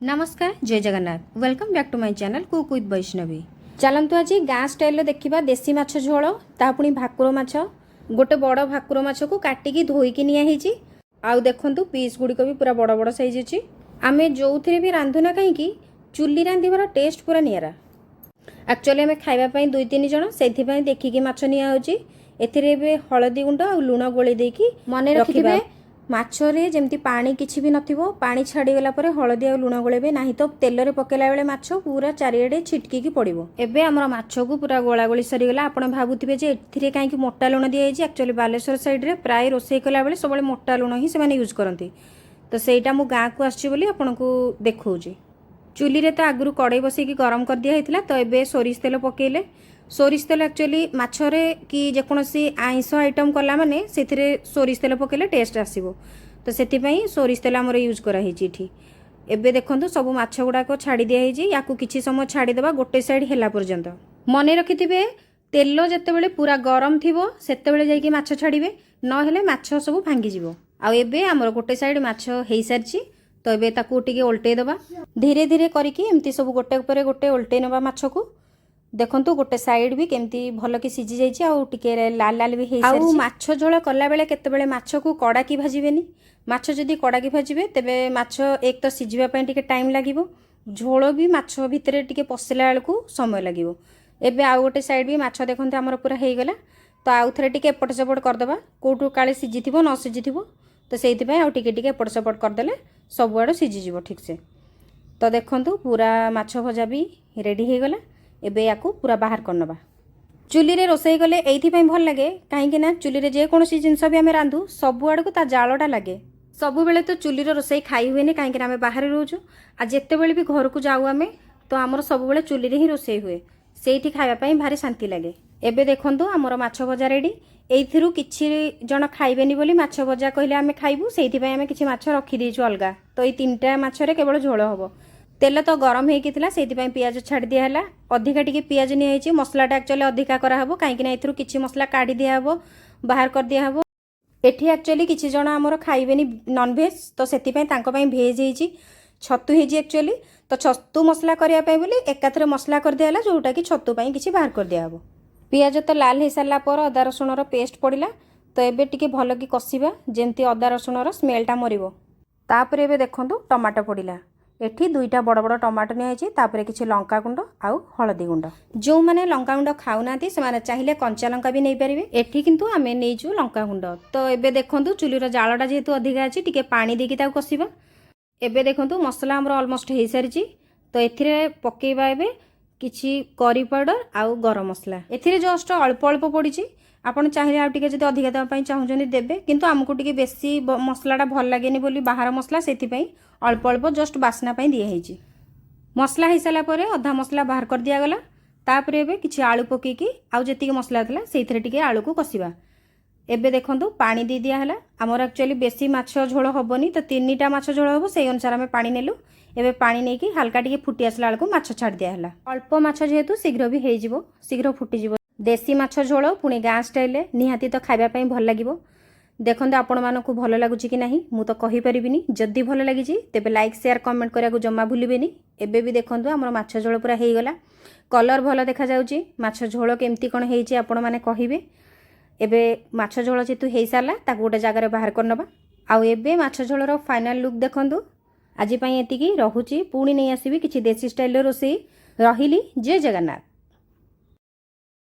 नमस्कार जय Jagannath welcome back to my channel cook with Vaishnavi. चलतु आज गाँ स्टाइल देखा देसी माछ झोल ता पुणी भाकुर माछ गोटे बड़ भाकुर माछ को काटिकी धोईकी नियाही आउ देखु पीस गुड़िक भी पूरा बड़ बड़ साइज अच्छी। आम जो भी रांधुना कहीं चुली रांधार टेस्ट पूरा निरा। एक्चुअली आम खावाई 2-3 जन से देखिकी माछ नियाची ए हलदी गुंड आ लुण गोली देकी मन रखिबे माछरे जमती पानी किछि भी नथिबो पानी छाड़ी गला परे हलदी आ लुण गोलेबे नाही तो तेल रे पकेला बेले माछ पूरा चारिआडे छिटकी की पड़िबो। एबे हमर माछ को पूरा गोला गोली सरी गला। आपण भाबुथिबे जे एथिरे काहे कि मोटा लुण दिया जाय एक्चुअली बालेश्वर साइड रे प्राय रोसई कला बेले सबले मोटा लुण ही से माने यूज करंती तो सेटा मु गाँ को आछि बोली आपण को देखौजी। चुली रे तो आगुरु कड़ाई बसई की गरम कर दिया हेतिला तो एबे सोरिष तेल पकेले। सोरिष तेल एक्चुअली माछरे कि जेकोसी आइंस आइटम कला माने सेथिरे सोरिष तेल पकेले टेस्ट आसीबो तो सेथिपई सोरिष तेल हमर यूज करा हेची इठी। एबे देखंतु सब माछ गुडा को छाड़ी दिया हेची याकू किछि समय छाड़ी देबा गोटे साइड हेला पर्यंत। मने रखिथिबे तेल जेतेबेले पूरा गरम थिबो सेतेबेले जाई कि माछ छाड़िबे न हेले माछ सब भांगी जिवो। आ एबे हमर गोटे साइड माछ हेई सारची तो एबे ताकू टिके उल्टे देबा धीरे धीरे करिकी एमती सब गोटे ऊपर गोटे उल्टे नेबा माछ को। देखंतु गोटे साइड भी केमती भल कि सिझी जाइए आउ टिके लाल लाल भी हेई सारची। माछ झोल कला बेले केतेबेले माछ को कड़ा की भाजिबेनी माछ जदि कड़ा की भाजिबे तेबे माछ एक तो सिझिबा पय टिके टाइम लागिवो झोल भी माछ भितरे टिके पसिला बेलकू समय लागिवो। एबे आउ गोटे साइड भी माछ देखंतु हमर पूरा हेई गला तो आउ थरे टिके एपट सेपट करदेबा कोटू काले सिझिथिबो न सिझिथिबो तो सेइथिबे आउ टिके टिके एपट सेपट करदेले सब आड़ सिझिजिवो ठीक से। तो देखंतु पूरा माछ भजा भी रेडी हे गला। एबे याकू पूरा बाहर करनबा। चुली रे रोसई गले एइथिपई भल लागे काहेकि ना चुली रे जे कोनोसी जिंस भी आमे रांधु सब आड़ को ता जालटा लागे। सब बेले तो चुली रे रोसई खाई हुएनी काहेकि ना आमे बाहर रहउछु आ जेते बेले भी घर को जाऊ आमे तो हमर सब बेले चुली रे ही रोसई हुए सेठी खाଇବା ପାଇଁ भारी शांति लागे। एबे देखंतु हमर माछ भजा रेडी। एइथिरु किछि जण खाइबेनी बोली माछ भजा कहिले आमे खाइबु सेइथिपई आमे किछि माछ रखि देइछु अलगा तो एइ 3टा माछरे केवल झोल हबो। तेल तो गरम होइकिथिला सेइथिपई पियाज छाड़ी दिया हला अधिका टिके पियाज नि हेछि मसलाटा एक्चुअली अधिका करा हबो काहेकि ना एथिरु किछि मसला काढी दिया हबो बाहर कर दिया हबो। एठी एक्चुअली किछि जण हमर खाइबेनी नॉन वेज तो सेतिपई तांको पई भेज हेछि छतु हेछि एक्चुअली तो छतु मसला करिया पई बोली एकाथरे मसला कर दिया हला जोटा कि छतु पई किछि बाहर कर दिया हबो। पियाज तो लाल हे सारला पर अदा रसुण रो पेस्ट पड़िला तो एबे टिके भल कि कसिबा जेंती अदा रसुण रो स्मेलटा मरिबो। तापरे एबे देखंतु टमाटो पड़िला एठी 2टा बड़ बड़ टमाटो नियाइछि तापरे किछि लंका गुंड आउ हळदी गुंड। जो माने लंका गुंड खाउनाती से माने चाहिले कंचा लंका भी नै परिबे एठी किंतु आमे नेइछु लंका गुंड। तो एबे देखंतु चुलीर जाळटा जेहेतु अधिका अछि टिके पानी देकी ताको कसिबा। एबे देखंतु मसला हमर ऑलमोस्ट हेई सारिछि तो एथिरे पकेइबा एबे किछि करी पाउडर आउ गरम मसला एथिरे जस्ट अल्प अल्प पड़िछि आपण चाहिए आउ टिके जदि अधिका देबा पई चाहुजनी देबे किंतु हमकु टिके बेसी मसलाटा भल लागेनी बोली बाहर मसला सेति पई अल्प अल्प जस्ट बासना पई दिया हेछि। मसला हे साला परे अधा मसला बाहर कर दिया गला तापरे एबे किछि आलू पकेकी आउ जेतिके मसला थला सेइथिरे टिके आलू को कसिबा। एबे देखंतु पानी दे दिया हला हमर एक्चुअली बेसी माछ झोल होबनी तो 3टा माछ झोल होबो सेई अनुसार हमें पानी नेलु। एबे पानी नेकी हल्का टिके फुटी आसला बेलकू माछ छाड़ दिया हला अल्प माछ जेहेतु शीघ्र भी हेई जिवो शीघ्र फुटी जिवो। देसी माछ झोल पुणी गाँ स्टाइल निहाती तो खाइबा पई भल लागिवो। देखंतु आपण मानकु भल लागुची कि नाही मु तो कहि परिबिनी जद्दी भल लागिची तेबे लाइक शेयर कमेंट करिया को जम्मा भूलिबेनी। एबे भी देखंतु हमर माछ झोल पूरा हेई गला कलर भल देखा जाउची माछ झोल केमती कोन हेइची आपण माने कहिबे। एबे माछ झोल जेतु हेई सारला ताकू गोटे जगह बाहर करनबा। आउ एबे माछ झोलर फाइनल लुक देखंतु। आज पई एतिकी रहुची पुणी नै आसीबी किछि देसी स्टाइल रोसई रहिली जय जगन्नाथ।